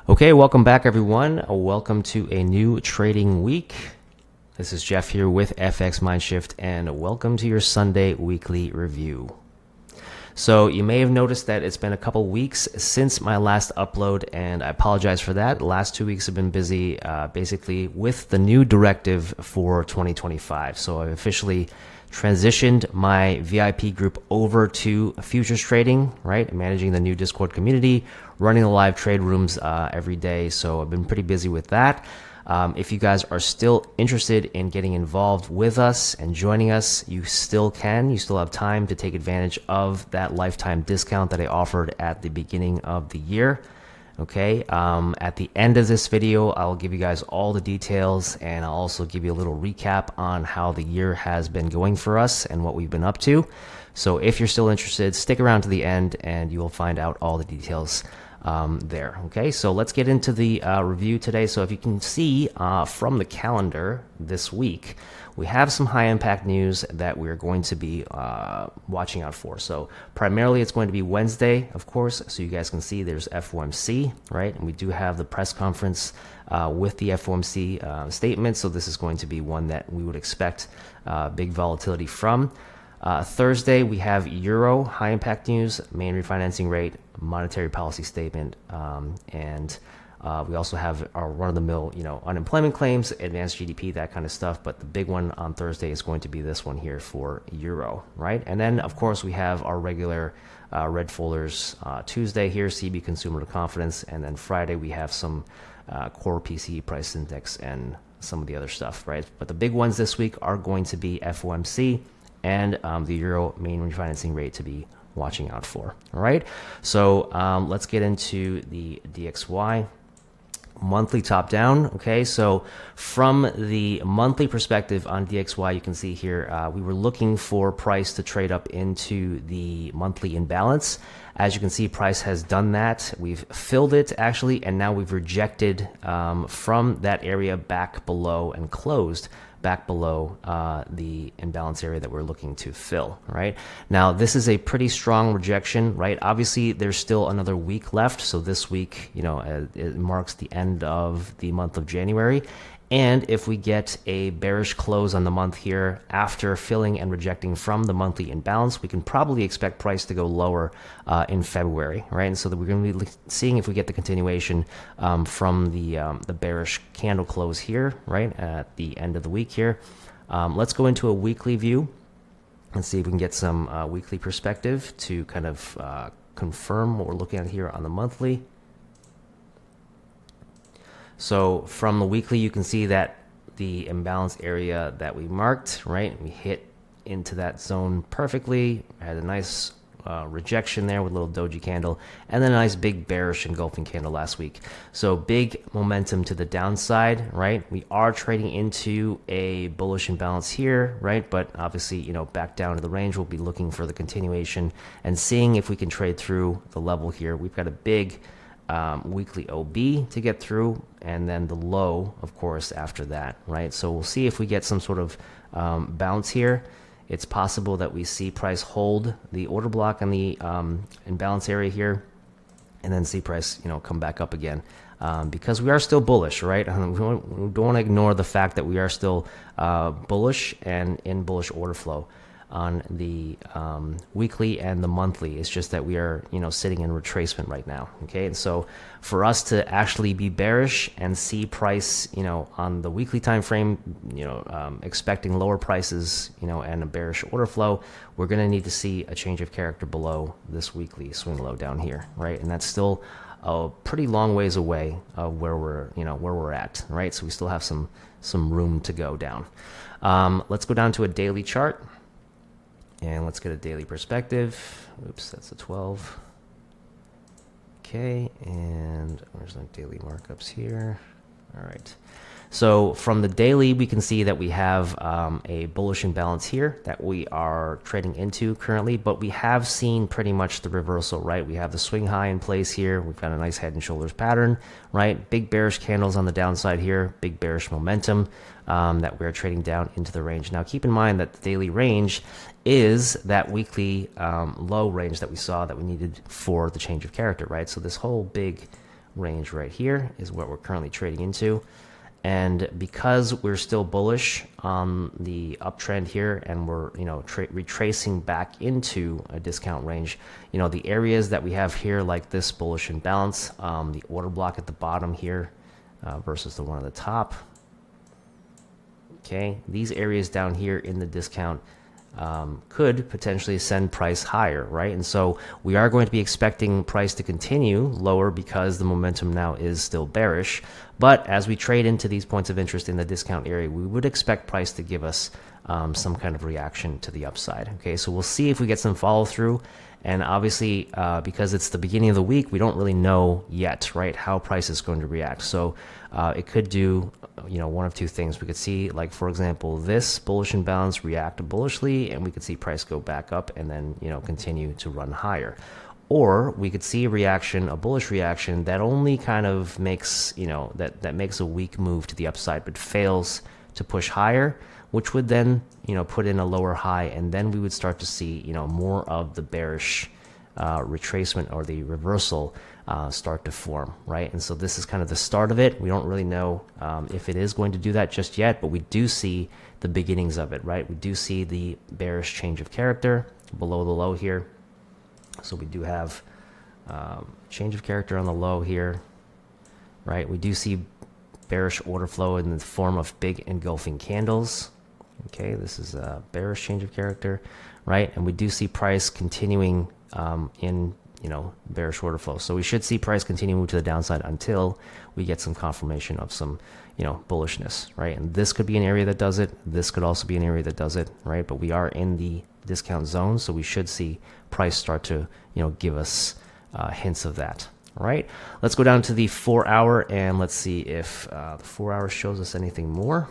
Okay, welcome back everyone. Welcome to a new trading week. This is Jeff here with FXMindshift and welcome to your Sunday weekly review. So you may have noticed that it's been a couple weeks since my last upload and I apologize for that. The last 2 weeks have been busy basically with the new directive for 2025. So I've officially transitioned my VIP group over to futures trading, right? Managing the new Discord community, running the live trade rooms every day. So I've been pretty busy with that. If you guys are still interested in getting involved with us and joining us, you still can. You still have time to take advantage of that lifetime discount that I offered at the beginning of the year. Okay, at the end of this video, I'll give you guys all the details and I'll also give you a little recap on how the year has been going for us and what we've been up to. So if you're still interested, stick around to the end and you will find out all the details there. Okay, so let's get into the review today. So if you can see from the calendar this week, we have some high impact news that we're going to be watching out for. So primarily it's going to be Wednesday, of course, so you guys can see there's FOMC, right? And we do have the press conference with the FOMC statement. So this is going to be one that we would expect big volatility from. Thursday, we have Euro high impact news, main refinancing rate, monetary policy statement, and we also have our run-of-the-mill, unemployment claims, advanced GDP, that kind of stuff. But the big one on Thursday is going to be this one here for Euro, right? And then, of course, we have our regular red folders Tuesday here, CB consumer confidence, and then Friday we have some core PCE price index and some of the other stuff, right? But the big ones this week are going to be FOMC and the Euro main refinancing rate to be watching out for. All right, so let's get into the DXY monthly top down. Okay, so from the monthly perspective on DXY, you can see here we were looking for price to trade up into the monthly imbalance. As you can see, price has done that. We've filled it actually, and now we've rejected from that area back below and closed back below the imbalance area that we're looking to fill, right? Now, this is a pretty strong rejection, right? Obviously, there's still another week left. So this week, it marks the end of the month of January. And if we get a bearish close on the month here after filling and rejecting from the monthly imbalance, we can probably expect price to go lower in February, right? And so that we're going to be seeing if we get the continuation from the bearish candle close here, right, at the end of the week here. Let's go into a weekly view and see if we can get some weekly perspective to kind of confirm what we're looking at here on the monthly. So from the weekly, you can see that the imbalance area that we marked, right, we hit into that zone perfectly, had a nice rejection there with a little doji candle, and then a nice big bearish engulfing candle last week. So big momentum to the downside, right? We are trading into a bullish imbalance here, right? But obviously, back down to the range, we'll be looking for the continuation and seeing if we can trade through the level here. We've got a big weekly OB to get through, and then the low, of course, after that, right? So we'll see if we get some sort of bounce here. It's possible that we see price hold the order block on the imbalance area here, and then see price, come back up again, because we are still bullish, right? We don't want to ignore the fact that we are still bullish and in bullish order flow on the weekly and the monthly. It's just that we are, sitting in retracement right now. Okay, and so for us to actually be bearish and see price, on the weekly time frame, expecting lower prices, and a bearish order flow, we're going to need to see a change of character below this weekly swing low down here, right? And that's still a pretty long ways away of where we're at, right? So we still have some room to go down. Let's go down to a daily chart. And let's get a daily perspective. Oops, that's a 12. Okay, and where's the daily markups here? All right. So from the daily, we can see that we have a bullish imbalance here that we are trading into currently, but we have seen pretty much the reversal, right? We have the swing high in place here. We've got a nice head and shoulders pattern, right? Big bearish candles on the downside here, big bearish momentum that we're trading down into the range. Now, keep in mind that the daily range is that weekly low range that we saw that we needed for the change of character, right? So this whole big range right here is what we're currently trading into. And because we're still bullish on the uptrend here, and we're retracing back into a discount range, the areas that we have here, like this bullish imbalance, the order block at the bottom here versus the one at the top. Okay, these areas down here in the discount could potentially send price higher, right? And so we are going to be expecting price to continue lower because the momentum now is still bearish. But as we trade into these points of interest in the discount area, we would expect price to give us some kind of reaction to the upside. Okay, so we'll see if we get some follow through. And obviously, because it's the beginning of the week, we don't really know yet, right, how price is going to react. So it could do, one of two things. We could see, like, for example, this bullish imbalance react bullishly, and we could see price go back up and then, continue to run higher. Or we could see a reaction, a bullish reaction that only kind of makes, that makes a weak move to the upside, but fails to push higher, which would then, put in a lower high, and then we would start to see, more of the bearish retracement or the reversal start to form, right? And so this is kind of the start of it. We don't really know if it is going to do that just yet, but we do see the beginnings of it, right? We do see the bearish change of character below the low here. So we do have change of character on the low here, right? We do see bearish order flow in the form of big engulfing candles. Okay, this is a bearish change of character, right? And we do see price continuing in bearish order flow. So we should see price continue to the downside until we get some confirmation of some bullishness, right? And this could be an area that does it. This could also be an area that does it, right? But we are in the discount zone, so we should see price start to give us hints of that. All right, let's go down to the 4 hour and let's see if the 4 hour shows us anything more.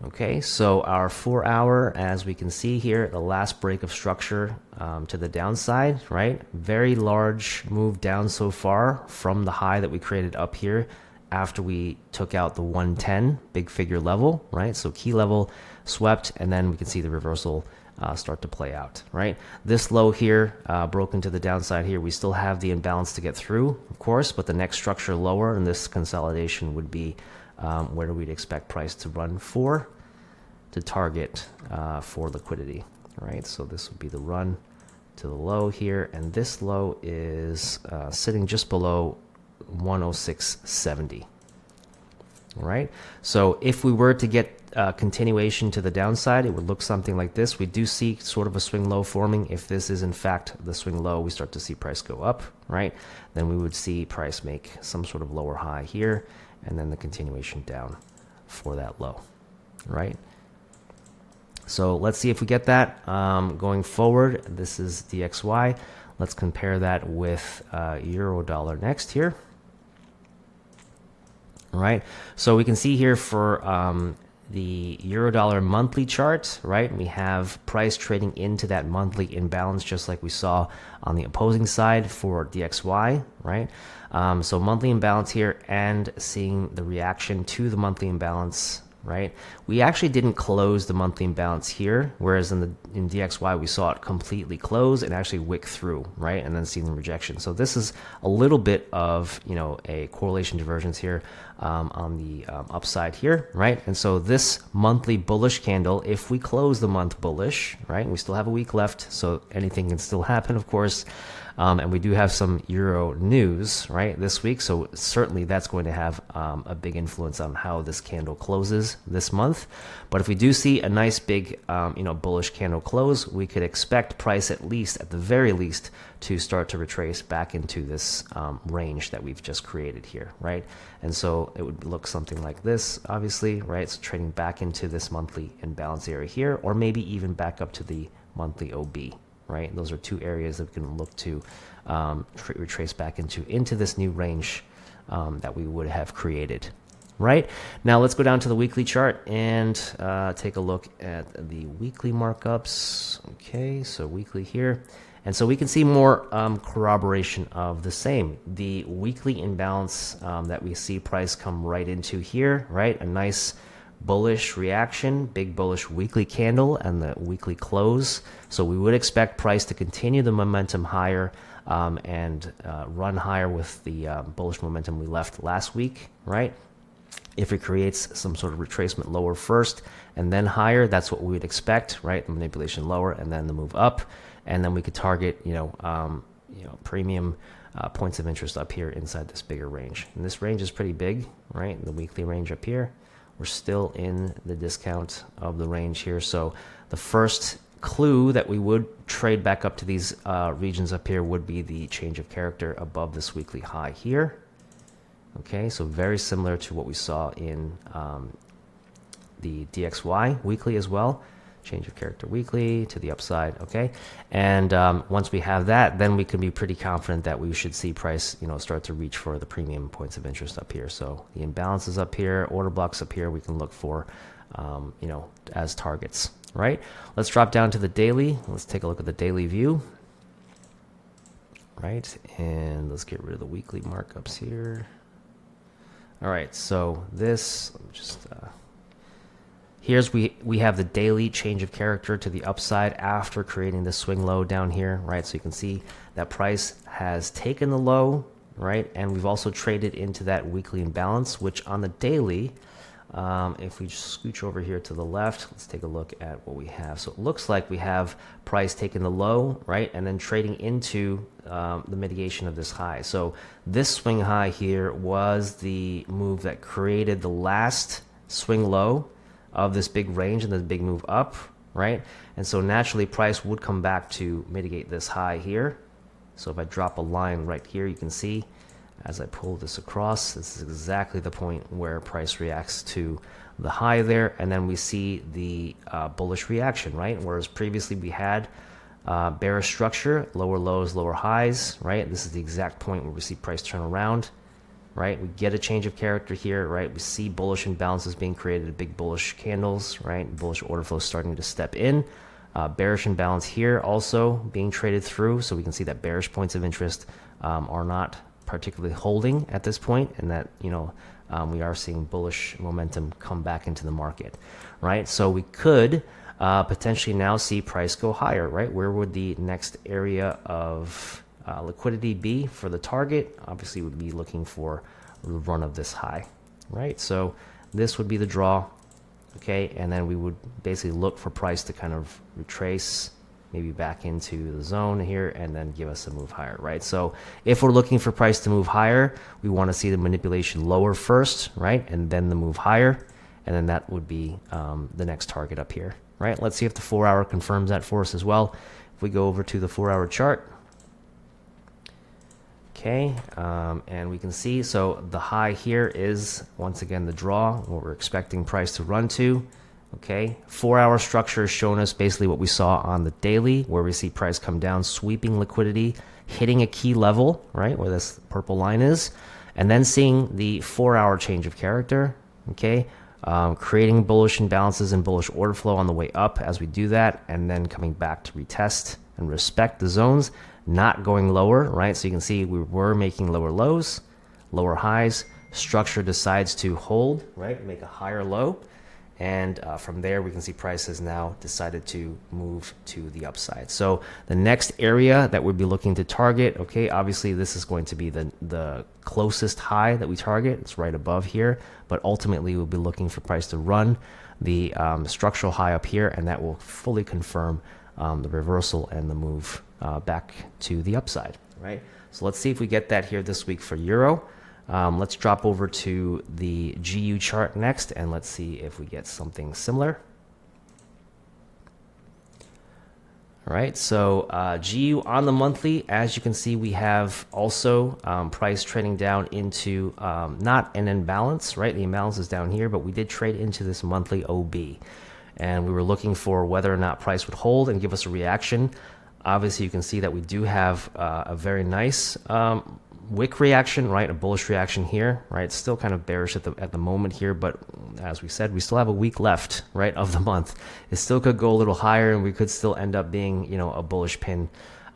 Okay, so our 4 hour, as we can see here, the last break of structure to the downside, right? Very large move down so far from the high that we created up here after we took out the 110 big figure level, right? So key level swept, and then we can see the reversal start to play out, right? This low here broke into the downside here. We still have the imbalance to get through, of course, but the next structure lower in this consolidation would be where we'd expect price to run for, to target for liquidity, right? So this would be the run to the low here, and this low is sitting just below 106.70. All right, so if we were to get continuation to the downside, it would look something like this. We do see sort of a swing low forming. If this is in fact the swing low, we start to see price go up, right? Then we would see price make some sort of lower high here, and then the continuation down for that low, right? So let's see if we get that going forward. This is DXY. Let's compare that with euro dollar next here. All right, so we can see here for the euro dollar monthly chart, right? We have price trading into that monthly imbalance, just like we saw on the opposing side for DXY, right? So monthly imbalance here and seeing the reaction to the monthly imbalance, right? We actually didn't close the monthly imbalance here, whereas in DXY we saw it completely close and actually wick through, right? And then see the rejection. So this is a little bit of a correlation divergence here on the upside here, right? And so this monthly bullish candle, if we close the month bullish, right, we still have a week left, so anything can still happen, of course. And we do have some euro news, right, this week, so certainly that's going to have a big influence on how this candle closes this month. But if we do see a nice big bullish candle close, we could expect price at the very least to start to retrace back into this range that we've just created here, right? And so it would look something like this, obviously, right? So trading back into this monthly imbalance area here, or maybe even back up to the monthly OB. Right, those are two areas that we can look to retrace back into this new range that we would have created. Right, now let's go down to the weekly chart and take a look at the weekly markups. Okay, so weekly here, and so we can see more corroboration of the same. The weekly imbalance that we see price come right into here, right, a nice bullish reaction, big bullish weekly candle and the weekly close. So we would expect price to continue the momentum higher and run higher with the bullish momentum we left last week, right? If it creates some sort of retracement lower first and then higher, that's what we would expect, right? The manipulation lower and then the move up, and then we could target, premium points of interest up here inside this bigger range. And this range is pretty big, right? The weekly range up here. We're still in the discount of the range here. So the first clue that we would trade back up to these regions up here would be the change of character above this weekly high here. Okay, so very similar to what we saw in the DXY weekly as well. Change of character weekly to the upside, okay? And once we have that, then we can be pretty confident that we should see price, start to reach for the premium points of interest up here. So the imbalances up here, order blocks up here, we can look for, as targets, right? Let's drop down to the daily. Let's take a look at the daily view, right? And let's get rid of the weekly markups here. All right, so this, let me just, here's we have the daily change of character to the upside after creating the swing low down here, right? So you can see that price has taken the low, right? And we've also traded into that weekly imbalance, which on the daily, if we just scooch over here to the left, let's take a look at what we have. So it looks like we have price taking the low, right? And then trading into the mitigation of this high. So this swing high here was the move that created the last swing low of this big range and this big move up, right? And so naturally price would come back to mitigate this high here. So if I drop a line right here, you can see as I pull this across, this is exactly the point where price reacts to the high there, and then we see the bullish reaction, right? Whereas previously we had bearish structure, lower lows, lower highs, right? This is the exact point where we see price turn around, right? We get a change of character here, right? We see bullish imbalances being created, big bullish candles, right? Bullish order flow starting to step in. Bearish imbalance here also being traded through, so we can see that bearish points of interest are not particularly holding at this point, and that we are seeing bullish momentum come back into the market, right? So we could potentially now see price go higher, right? Where would the next area of liquidity be for the target? Obviously would be looking for the run of this high, right? So this would be the draw, okay? And then we would basically look for price to kind of retrace maybe back into the zone here and then give us a move higher, right? So if we're looking for price to move higher, we want to see the manipulation lower first, right? And then the move higher, and then that would be the next target up here, right? Let's see if the 4-hour confirms that for us as well. If we go over to the 4-hour chart, okay, and we can see, so the high here is once again the draw, what we're expecting price to run to. Okay, 4-hour structure is showing us basically what we saw on the daily, where we see price come down, sweeping liquidity, hitting a key level, right, where this purple line is, and then seeing the 4-hour change of character, okay, creating bullish imbalances and bullish order flow on the way up as we do that, and then coming back to retest and respect the zones, not going lower, right? So you can see we were making lower lows, lower highs, structure decides to hold, right, make a higher low. And from there, we can see price has now decided to move to the upside. So the next area that we'd be looking to target, okay, obviously this is going to be the closest high that we target. It's right above here. But ultimately, we'll be looking for price to run the structural high up here, and that will fully confirm the reversal and the move back to the upside, right? So let's see if we get that here this week for Euro. Let's drop over to the GU chart next, and let's see if we get something similar. All right, so GU on the monthly, as you can see, we have also price trading down into not an imbalance, right? The imbalance is down here, but we did trade into this monthly OB. And we were looking for whether or not price would hold and give us a reaction. Obviously, you can see that we do have a very nice wick reaction, right? A bullish reaction here, right? It's still kind of bearish at the moment here, but as we said, we still have a week left, right, of the month. It still could go a little higher, and we could still end up being, a bullish pin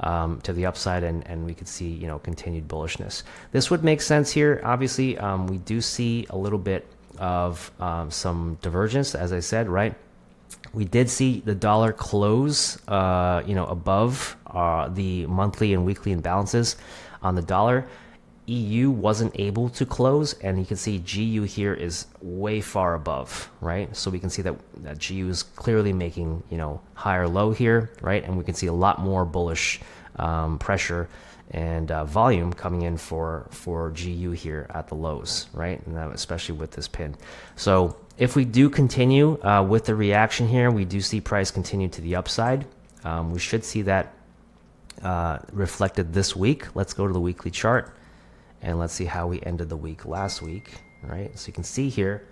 to the upside, and we could see, continued bullishness. This would make sense here. Obviously, we do see a little bit of some divergence, as I said, right? We did see the dollar close, above the monthly and weekly imbalances on the dollar. EU wasn't able to close, and you can see GU here is way far above, right? So we can see that GU is clearly making, higher low here, right? And we can see a lot more bullish pressure and volume coming in for GU here at the lows, right? And that, especially with this pin. So if we do continue with the reaction here, we do see price continue to the upside. We should see that reflected this week. Let's go to the weekly chart. And let's see how we ended the week last week, right? So you can see here,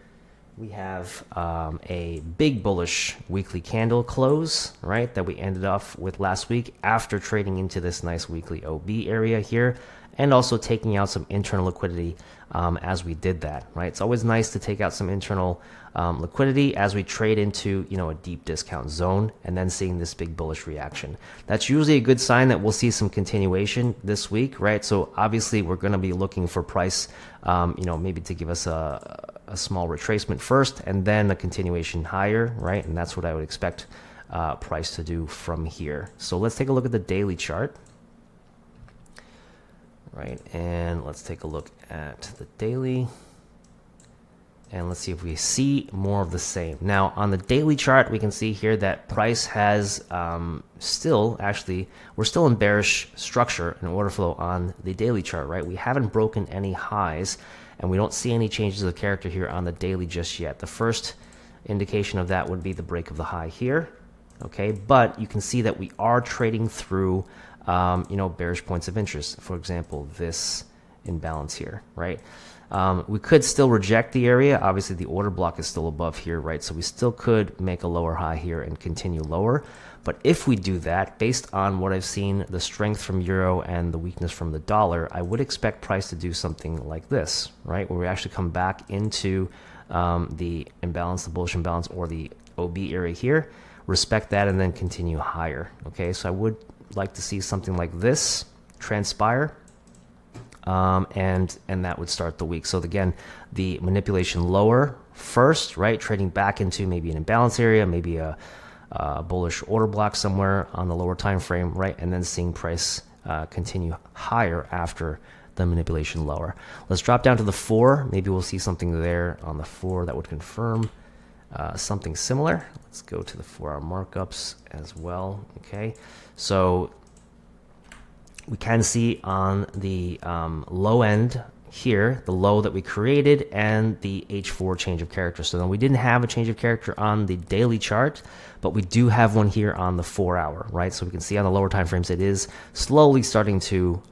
we have a big bullish weekly candle close, right? That we ended off with last week after trading into this nice weekly OB area here, and also taking out some internal liquidity as we did that, right? It's always nice to take out some internal liquidity as we trade into, a deep discount zone, and then seeing this big bullish reaction. That's usually a good sign that we'll see some continuation this week, right? So obviously we're going to be looking for price, maybe to give us a small retracement first, and then a continuation higher, right? And that's what I would expect price to do from here. So let's take a look at the daily chart. Right, and let's take a look at the daily, and let's see if we see more of the same. Now, on the daily chart, we can see here that price has we're still in bearish structure and order flow on the daily chart, right? We haven't broken any highs, and we don't see any changes of character here on the daily just yet. The first indication of that would be the break of the high here, okay? But you can see that we are trading through bearish points of interest. For example, this imbalance here, right? We could still reject the area. Obviously, the order block is still above here, right? So we still could make a lower high here and continue lower. But if we do that, based on what I've seen, the strength from euro and the weakness from the dollar, I would expect price to do something like this, right? Where we actually come back into the imbalance, the bullish imbalance, or the OB area here, respect that, and then continue higher, okay? So I would like to see something like this transpire, and that would start the week. So again, the manipulation lower first, right? Trading back into maybe an imbalance area, maybe a bullish order block somewhere on the lower time frame, right? And then seeing price continue higher after the manipulation lower. Let's drop down to the 4. Maybe we'll see something there on the 4 that would confirm something similar. Let's go to the 4-hour markups as well. Okay, so we can see on the low end here, the low that we created, and the H4 change of character. So then we didn't have a change of character on the daily chart, but we do have one here on the 4-hour, right? So we can see on the lower time frames, it is slowly starting to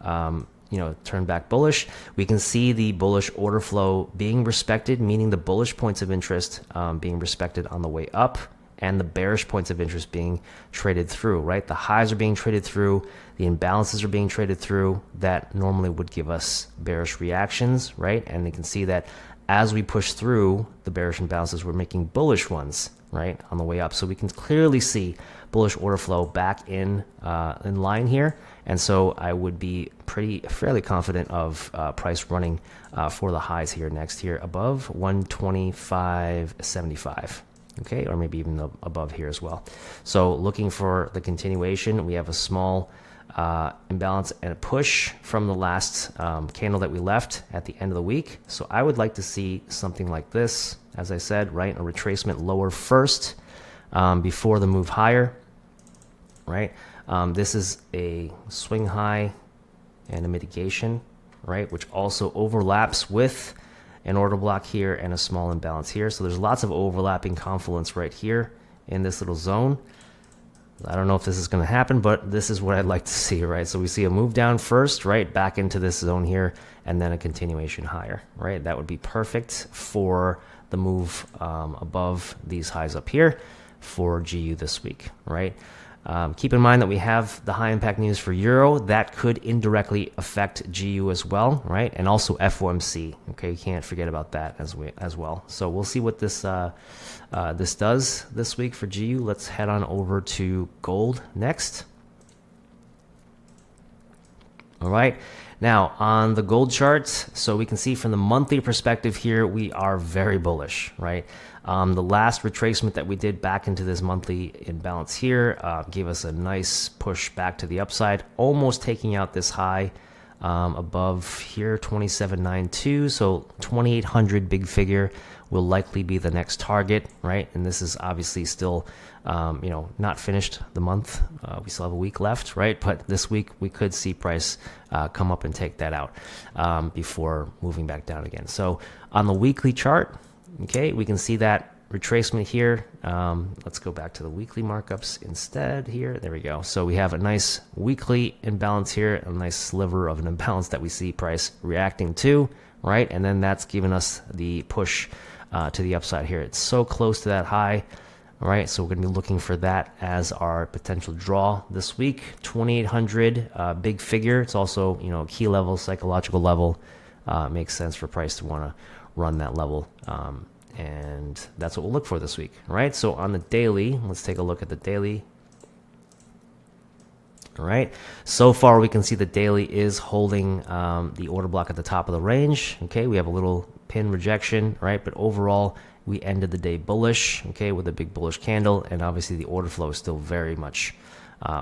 turn back bullish. We can see the bullish order flow being respected, meaning the bullish points of interest being respected on the way up, and the bearish points of interest being traded through, right? The highs are being traded through, the imbalances are being traded through. That normally would give us bearish reactions, right? And you can see that as we push through the bearish imbalances, we're making bullish ones, right, on the way up. So we can clearly see bullish order flow back in line here. And so I would be fairly confident of price running for the highs here next here above 125.75. Okay, or maybe even above here as well. So looking for the continuation, we have a small imbalance and a push from the last candle that we left at the end of the week. So I would like to see something like this, as I said, right? A retracement lower first before the move higher, right? This is a swing high and a mitigation, right? Which also overlaps with an order block here and a small imbalance here. So there's lots of overlapping confluence right here in this little zone. I don't know if this is going to happen, but this is what I'd like to see, right? So we see a move down first, right, back into this zone here, and then a continuation higher, right? That would be perfect for the move above these highs up here for GU this week, right? Keep in mind that we have the high impact news for Euro that could indirectly affect GU as well, right? And also FOMC. Okay, you can't forget about that as well. So we'll see what this does this week for GU. Let's head on over to gold next. All right, Now, on the gold chart, so we can see from the monthly perspective here, we are very bullish, right? The last retracement that we did back into this monthly imbalance here gave us a nice push back to the upside, almost taking out this high above here, 2792. So 2800 big figure will likely be the next target, right? And this is obviously still, not finished the month. We still have a week left, right? But this week we could see price come up and take that out before moving back down again. So on the weekly chart, okay, we can see that retracement here. Let's go back to the weekly markups instead here. There we go. So we have a nice weekly imbalance here, a nice sliver of an imbalance that we see price reacting to, right? And then that's given us the push to the upside here. It's so close to that high. All right, so we're going to be looking for that as our potential draw this week. 2800, big figure. It's also, a key level, psychological level. Makes sense for price to want to run that level. And that's what we'll look for this week. All right, so on the daily, let's take a look at the daily. All right, so far we can see the daily is holding the order block at the top of the range. Okay, we have a little pin rejection, right? But overall, we ended the day bullish, okay, with a big bullish candle, and obviously the order flow is still very much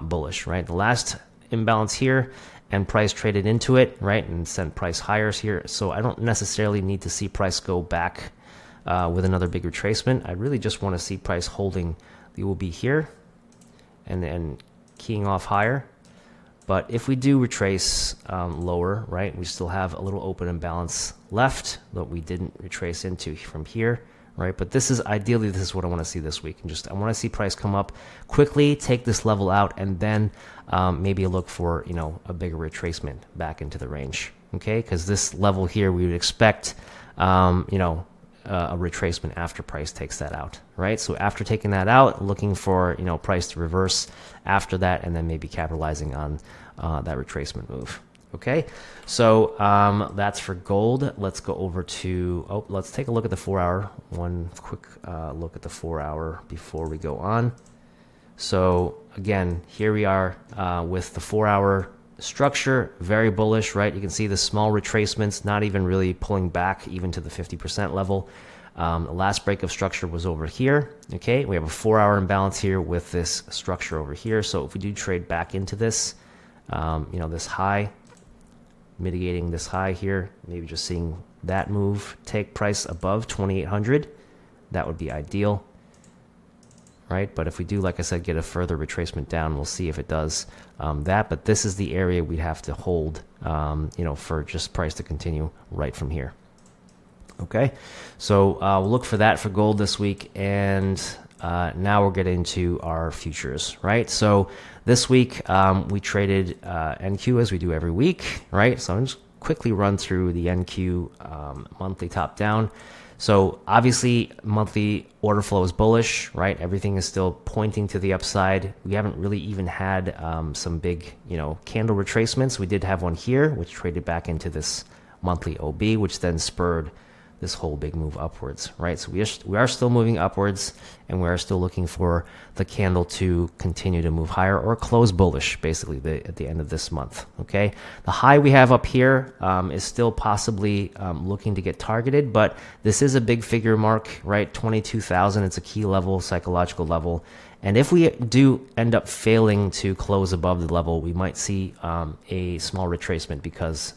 bullish, right? The last imbalance here, and price traded into it, right, and sent price higher here. So I don't necessarily need to see price go back with another big retracement. I really just want to see price holding the OB here and then keying off higher. But if we do retrace lower, right, we still have a little open imbalance left that we didn't retrace into from here, right? But this is ideally, this is what I want to see this week. And I want to see price come up quickly, take this level out, and then maybe look for, a bigger retracement back into the range, okay? Because this level here, we would expect, a retracement after price takes that out, right? So after taking that out, looking for, price to reverse after that, and then maybe capitalizing on that retracement move. Okay, so that's for gold. Let's go over to, let's take a look at the 4-hour. One quick look at the 4-hour before we go on. So again, here we are with the 4-hour structure, very bullish, right? You can see the small retracements, not even really pulling back even to the 50% level. The last break of structure was over here. Okay, we have a 4-hour imbalance here with this structure over here. So if we do trade back into this, this high, mitigating this high here, maybe just seeing that move take price above 2800, that would be ideal, right? But if we do, like I said, get a further retracement down, we'll see if it does that. But this is the area we'd have to hold, for just price to continue right from here. Okay, so we'll look for that for gold this week. And now we're getting into our futures, right? So this week we traded NQ as we do every week, right? So I'm just quickly run through the NQ monthly top down. So obviously monthly order flow is bullish, right? Everything is still pointing to the upside. We haven't really even had some big, candle retracements. We did have one here, which traded back into this monthly OB, which then spurred this whole big move upwards, right? So we are still moving upwards, and we are still looking for the candle to continue to move higher or close bullish, basically, at the end of this month, okay? The high we have up here is still possibly looking to get targeted, but this is a big figure mark, right? 22,000, it's a key level, psychological level. And if we do end up failing to close above the level, we might see a small retracement because,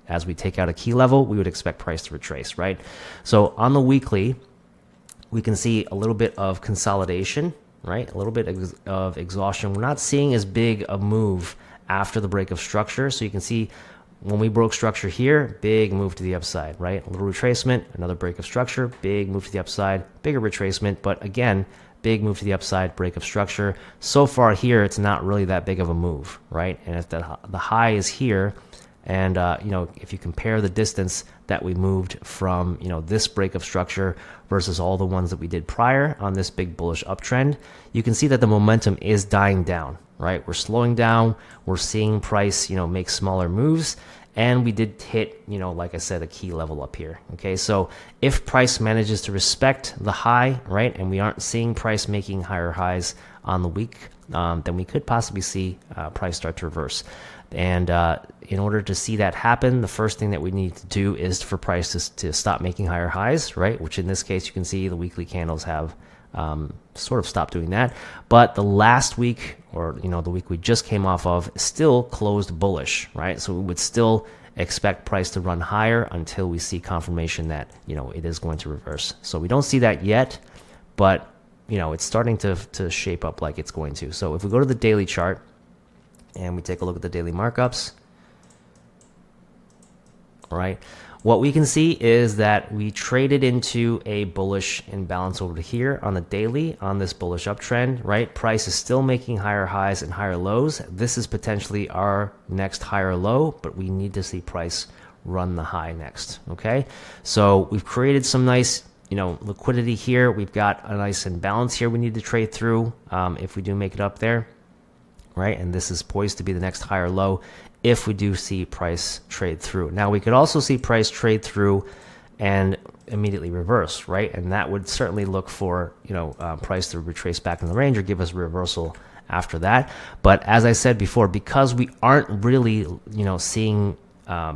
as we take out a key level, we would expect price to retrace, right? So on the weekly, we can see a little bit of consolidation, right? A little bit of exhaustion. We're not seeing as big a move after the break of structure. So you can see when we broke structure here, big move to the upside, right? A little retracement, another break of structure, big move to the upside, bigger retracement, but again, big move to the upside, break of structure. So far here, it's not really that big of a move, right? And if the high is here, and, if you compare the distance that we moved from, this break of structure versus all the ones that we did prior on this big bullish uptrend, you can see that the momentum is dying down, right? We're slowing down. We're seeing price, make smaller moves. And we did hit, like I said, a key level up here. Okay, so if price manages to respect the high, right, and we aren't seeing price making higher highs on the week, then we could possibly see price start to reverse. And in order to see that happen, the first thing that we need to do is for price to stop making higher highs, right? Which in this case, you can see the weekly candles have sort of stopped doing that. But the last week, or the week we just came off of, still closed bullish, right? So we would still expect price to run higher until we see confirmation that it is going to reverse. So we don't see that yet, but it's starting to shape up like it's going to. So if we go to the daily chart and we take a look at the daily markups, all right, what we can see is that we traded into a bullish imbalance over here on the daily on this bullish uptrend, right? Price is still making higher highs and higher lows. This is potentially our next higher low, but we need to see price run the high next, okay? So we've created some nice liquidity here. We've got a nice imbalance here we need to trade through if we do make it up there, right? And this is poised to be the next higher low if we do see price trade through. Now we could also see price trade through and immediately reverse, right? And that would certainly look for price to retrace back in the range or give us a reversal after that. But as I said before, because we aren't really seeing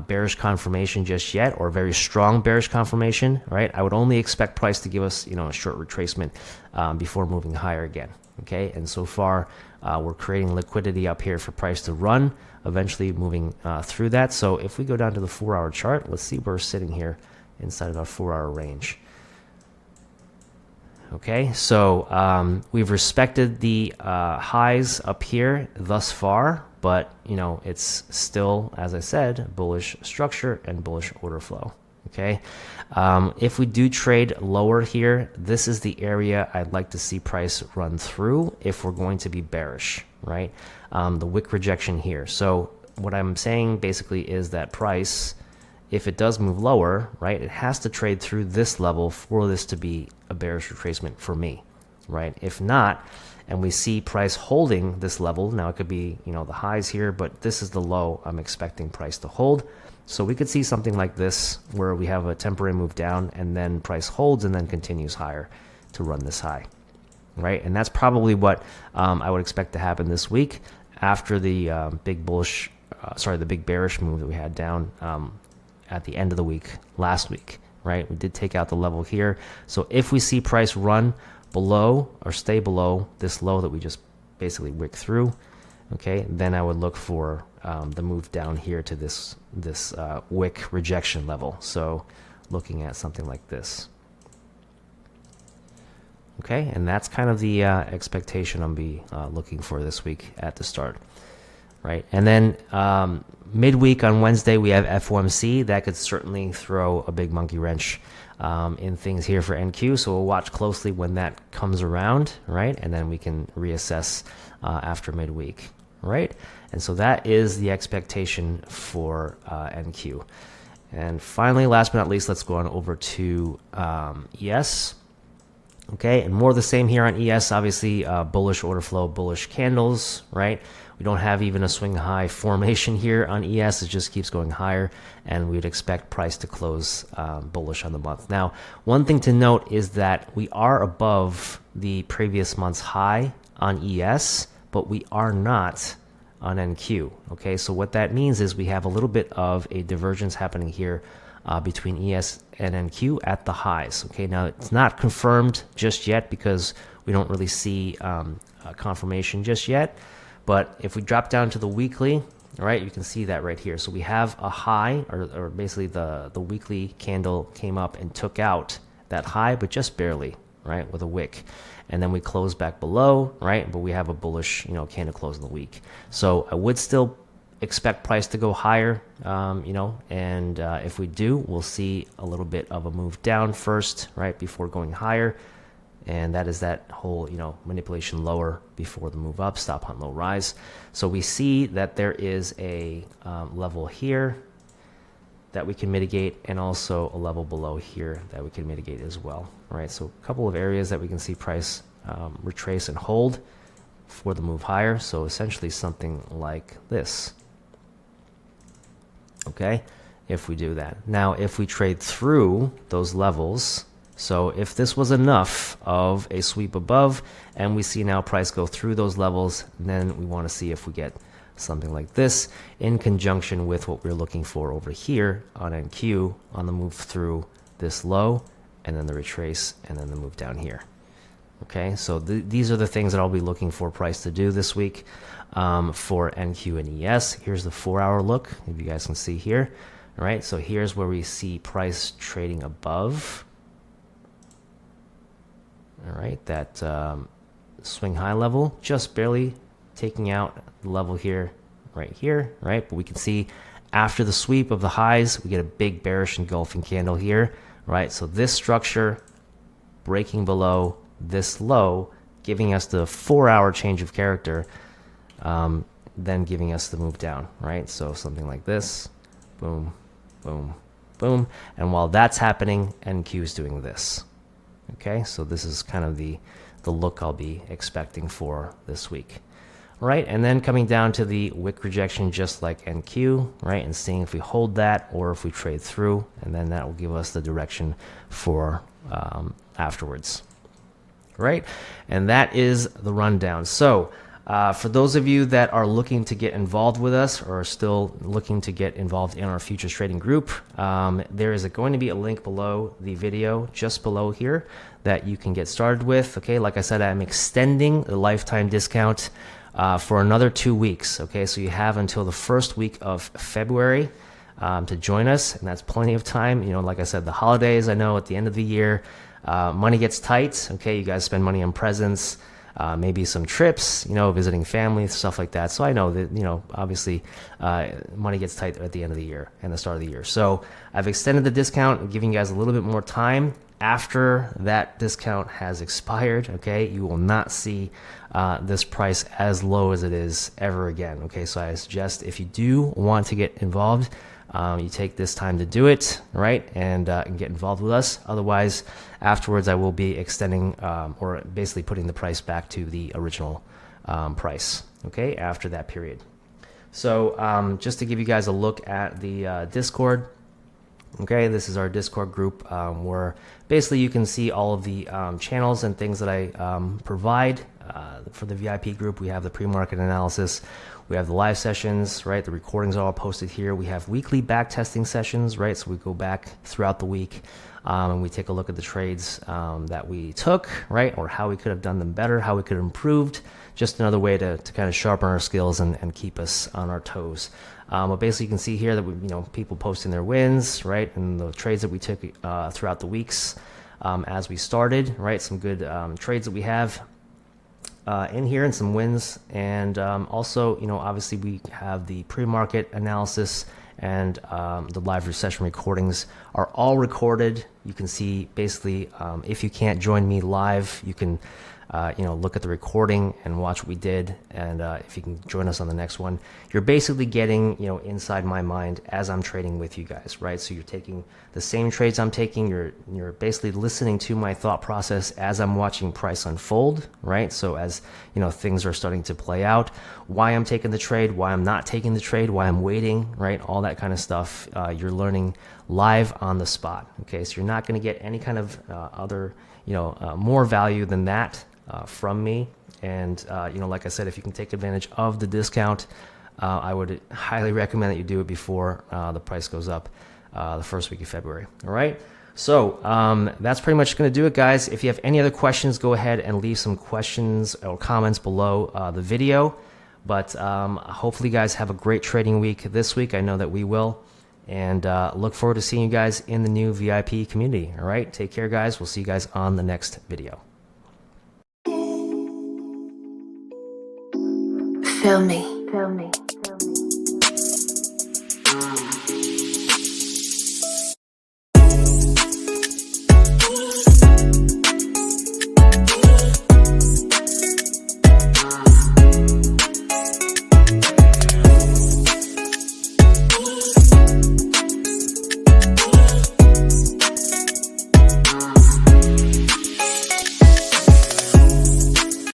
bearish confirmation just yet, or very strong bearish confirmation, right? I would only expect price to give us a short retracement before moving higher again. Okay, and so far we're creating liquidity up here for price to run, eventually moving through that. So if we go down to the 4-hour chart, let's see where we're sitting here inside of our 4-hour range. Okay, so we've respected the highs up here thus far, but it's still, as I said, bullish structure and bullish order flow. Okay, if we do trade lower here, this is the area I'd like to see price run through if we're going to be bearish, right? The wick rejection here. So what I'm saying basically is that price, if it does move lower, right, it has to trade through this level for this to be a bearish retracement for me, right? If not, and we see price holding this level, now it could be the highs here, but this is the low I'm expecting price to hold. So we could see something like this where we have a temporary move down and then price holds and then continues higher to run this high, right? And that's probably what I would expect to happen this week after the big bearish move that we had down at the end of the week last week, right? We did take out the level here. So if we see price run below or stay below this low that we just basically wick through, okay, then I would look for the move down here to this wick rejection level. So looking at something like this. Okay, and that's kind of the expectation I'm be looking for this week at the start, right? And then midweek on Wednesday we have FOMC. That could certainly throw a big monkey wrench in things here for NQ. So we'll watch closely when that comes around, right? And then we can reassess after midweek, right? And so that is the expectation for NQ. And finally, last but not least, let's go on over to ES. Okay, and more of the same here on ES. Obviously, bullish order flow, bullish candles, right? We don't have even a swing high formation here on ES. It just keeps going higher, and we'd expect price to close bullish on the month. Now, one thing to note is that we are above the previous month's high on ES, but we are not on NQ. Okay, so what that means is we have a little bit of a divergence happening here between ES and NQ at the highs. Okay, now it's not confirmed just yet because we don't really see confirmation just yet. But if we drop down to the weekly, all right, you can see that right here. So we have a high, or basically the weekly candle came up and took out that high, but just barely, right, with a wick. And then we close back below, right, but we have a bullish, candle close in the week. So I would still expect price to go higher, and if we do, we'll see a little bit of a move down first, right, before going higher. And that is that whole, manipulation lower before the move up, stop hunt low rise. So we see that there is a level here that we can mitigate, and also a level below here that we can mitigate as well. All right, so a couple of areas that we can see price retrace and hold for the move higher. So essentially something like this. Okay, if we do that. Now, if we trade through those levels, so if this was enough of a sweep above and we see now price go through those levels, then we want to see if we get something like this, in conjunction with what we're looking for over here on NQ on the move through this low, and then the retrace, and then the move down here. Okay, so these are the things that I'll be looking for price to do this week for NQ and ES. Here's the 4-hour look, if you guys can see here. All right, so here's where we see price trading above. All right, that swing high level, just barely taking out the level here, right here, right? But we can see after the sweep of the highs, we get a big bearish engulfing candle here, right? So this structure breaking below this low, giving us the 4-hour change of character, then giving us the move down, right? So something like this, boom, boom, boom. And while that's happening, NQ is doing this. Okay, so this is kind of the look I'll be expecting for this week. Right, and then coming down to the wick rejection, just like NQ, right, and seeing if we hold that or if we trade through, and then that will give us the direction for afterwards. Right, and that is the rundown. So for those of you that are looking to get involved with us or are still looking to get involved in our futures trading group, there is going to be a link below the video, just below here, that you can get started with. Okay, like I said, I'm extending the lifetime discount for another 2 weeks. Okay, so you have until the first week of February to join us, and that's plenty of time. You know, like I said, the holidays, I know at the end of the year, money gets tight. Okay, you guys spend money on presents, maybe some trips, you know, visiting family, stuff like that. So I know that, you know, obviously money gets tight at the end of the year and the start of the year. So I've extended the discount, giving you guys a little bit more time. After that discount has expired, okay, you will not see this price as low as it is ever again. Okay, so I suggest if you do want to get involved, you take this time to do it, right, and get involved with us. Otherwise, afterwards, I will be extending or basically putting the price back to the original price, okay, after that period. So just to give you guys a look at the Discord. Okay, this is our Discord group where basically you can see all of the channels and things that I provide for the VIP group. We have the pre-market analysis, we have the live sessions, right? The recordings are all posted here. We have weekly back testing sessions, right? So we go back throughout the week and we take a look at the trades that we took, right? Or how we could have done them better, how we could have improved. Just another way to kind of sharpen our skills and keep us on our toes. But basically, you can see here that we, you know, people posting their wins, right, and the trades that we took throughout the weeks as we started, right. Some good trades that we have in here and some wins, and also, you know, obviously we have the pre-market analysis and the live session recordings are all recorded. You can see basically if you can't join me live, you can you know, look at the recording and watch what we did, and if you can join us on the next one, you're basically getting, you know, inside my mind as I'm trading with you guys, right? So you're taking the same trades I'm taking, you're basically listening to my thought process as I'm watching price unfold, right? So as, you know, things are starting to play out, why I'm taking the trade, why I'm not taking the trade, why I'm waiting, right? All that kind of stuff you're learning live on the spot. Okay, so you're not going to get any kind of other, you know, more value than that from me. And you know, like I said, if you can take advantage of the discount, I would highly recommend that you do it before the price goes up the first week of February. All right, so that's pretty much going to do it, guys. If you have any other questions, go ahead and leave some questions or comments below the video. But hopefully you guys have a great trading week this week. I know that we will, and look forward to seeing you guys in the new VIP community. All right, take care, guys. We'll see you guys on the next video. Feel me.